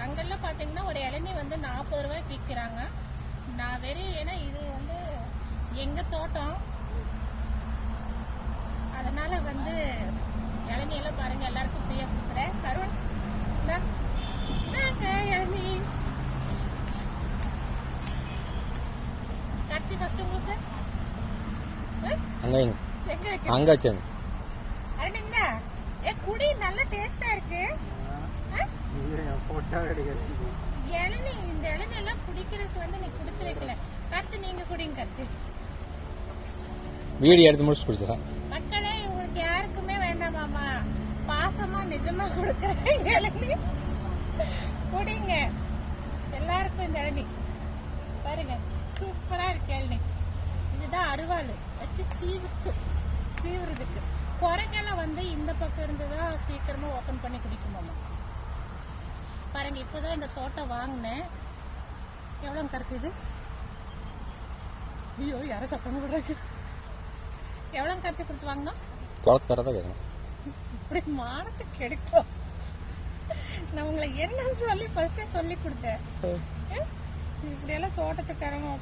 அங்கெல்லாம் பாத்தீங்கன்னா ஒரு இளநீ வந்து 40 ரூபாய்க்கு விற்கிறாங்க. நான் ஏன்னா இது வந்து எங்க தோட்டம், அதனால வந்து இளநீ எல்லாம் பாருங்க எல்லாருக்கும் ஃப்ரீயா கொடுக்குறேன். கருவன் இளநீ கத்தி ஃபர்ஸ்ட் உங்களுக்கு அண்ணா குடி நல்ல டேஸ்டா இருக்கு. இளநீ இந்த இளநீ எல்லாம் குடிக்கிறதுக்கு வந்து நீ குடுத்து வைக்கல. கத்து நீங்க குடிங்க. கத்து வீடியோ எடுத்து முடிச்சு குடிச்சா மக்களே, உங்களுக்கு யாருக்குமே வேண்டாமாமா, பாசமா நிஜமா கொடுக்குறேன். இளநீ குடிங்க எல்லாருக்கும். இந்த இளநீ பாருங்க சூப்பரா இருக்கு. இளநீ இதுதான் அருவாள் வச்சு சீவுறதுக்கு. குறைக்கெல்லாம் வந்து இந்த பக்கம் இருந்துதான் சீக்கிரமா ஓபன் பண்ணி குடிக்குமாமா. பாருங்க இப்போதான் இந்த தோட்டம் வாங்கினேன். எவ்வளவு கருத்து இது? ஐயோ யார சத்தம் போடுறாங்க. எவ்வளவு கருத்து கொடுத்து வாங்கினோம்? இப்படி மானத்தை கெடுக்கும். நான் உங்களை என்ன சொல்லி ஃபர்ஸ்டே சொல்லி கொடுத்தேன். இப்படி எல்லாம் தோட்டத்துக்காரங்க